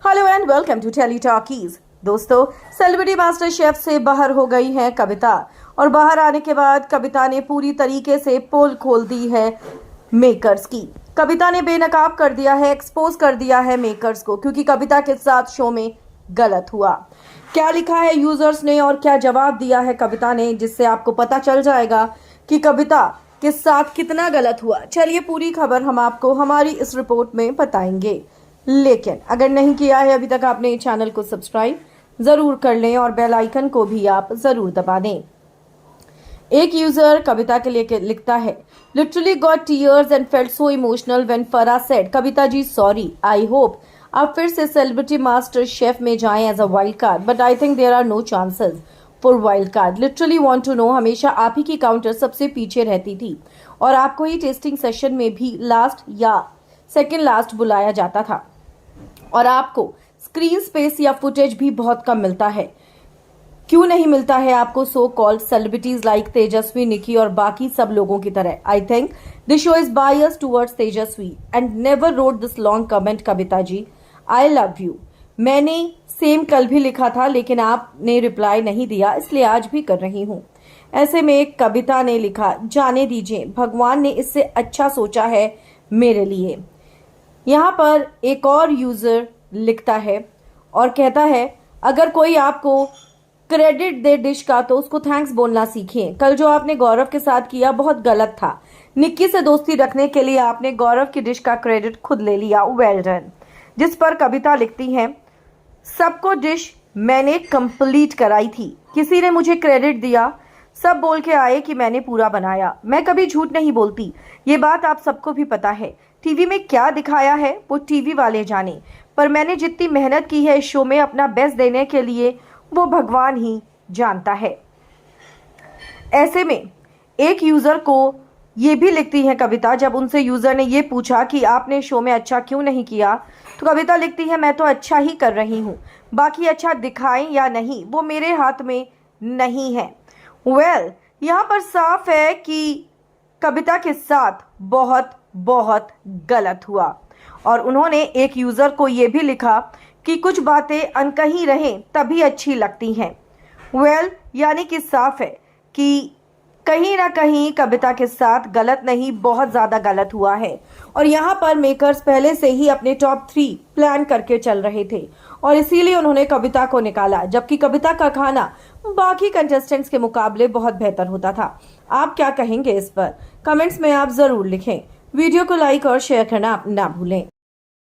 Hello and welcome to tele talkies. दोस्तों, celebrity master chef से बाहर हो गई हैं कविता और बाहर आने के बाद कविता ने पूरी तरीके से पोल खोल दी है मेकर्स की। कविता ने बेनकाब कर दिया है, एक्सपोज कर दिया है मेकर्स को, क्योंकि कविता के साथ शो में गलत हुआ। क्या लिखा है यूजर्स ने और क्या जवाब दिया है कविता ने, जिससे आपको पता चल जाएगा कि कविता के साथ कितना गलत हुआ। चलिए पूरी खबर हम आपको हमारी इस रिपोर्ट में बताएंगे, लेकिन अगर नहीं किया है अभी तक आपने चैनल को सब्सक्राइब जरूर कर लें और बेल आइकन को भी आप जरूर दबा दें। एक यूजर कविता के लिए लिखता है, literally got tears and felt so emotional when Farah said, Kavita ji sorry, I hope आप फिर से सेलिब्रिटी मास्टर शेफ में जाएं as a wild card, but I think there are no chances for wild card. Literally want to know, हमेशा आप ही की counter सबसे पीछे रहती थी और आपको ही टेस्टिंग सेशन में भी लास्ट या सेकेंड लास्ट बुलाया जाता था और आपको स्क्रीन स्पेस या फुटेज भी बहुत कम मिलता है। क्यों नहीं मिलता है आपको so called celebrities like Tejasswi, Nikki और बाकी सब लोगों की तरह? I think this show is biased towards Tejasswi and never wrote this long comment, Kavita ji I love you. मैंने सेम कल भी लिखा था लेकिन आपने रिप्लाई नहीं दिया, इसलिए आज भी कर रही हूँ। ऐसे में कविता ने लिखा, जाने दीजिए, भगवान ने इससे अच्छा सोचा है मेरे लिए। यहाँ पर एक और यूजर लिखता है और कहता है, अगर कोई आपको क्रेडिट दे डिश का तो उसको थैंक्स बोलना सीखिए। कल जो आपने गौरव के साथ किया बहुत गलत था। निक्की से दोस्ती रखने के लिए आपने गौरव की डिश का क्रेडिट खुद ले लिया, वेल डन। जिस पर कविता लिखती है, सबको डिश मैंने कंप्लीट कराई थी, किसी ने मुझे क्रेडिट दिया, सब बोल के आए कि मैंने पूरा बनाया। मैं कभी झूठ नहीं बोलती, ये बात आप सबको भी पता है। टीवी में क्या दिखाया है वो टीवी वाले जाने, पर मैंने जितनी मेहनत की है इस शो में अपना बेस्ट देने के लिए वो भगवान ही जानता है। ऐसे में एक यूजर को ये भी लिखती है कविता, जब उनसे यूजर ने ये पूछा कि आपने शो में अच्छा क्यों नहीं किया, तो कविता लिखती है, मैं तो अच्छा ही कर रही हूँ, बाकी अच्छा दिखाएं या नहीं वो मेरे हाथ में नहीं है। वेल, यहाँ पर साफ है कि कविता के साथ बहुत बहुत गलत हुआ और उन्होंने एक यूजर को ये भी लिखा कि कुछ बातें अनकही रहें तभी अच्छी लगती हैं। वेल, यानी कि साफ है कि कहीं ना कहीं कविता के साथ गलत नहीं, बहुत ज़्यादा गलत हुआ है और यहाँ पर मेकर्स पहले से ही अपने टॉप 3 प्लान करके चल रहे थे और इसीलिए उन्होंने कविता को निकाला, जबकि कविता का खाना बाकी कंटेस्टेंट्स के मुकाबले बहुत बेहतर होता था। आप क्या कहेंगे इस पर? कमेंट्स में आप ज़रूर लिखें। वीडियो को लाइक और शेयर करना ना भूलें।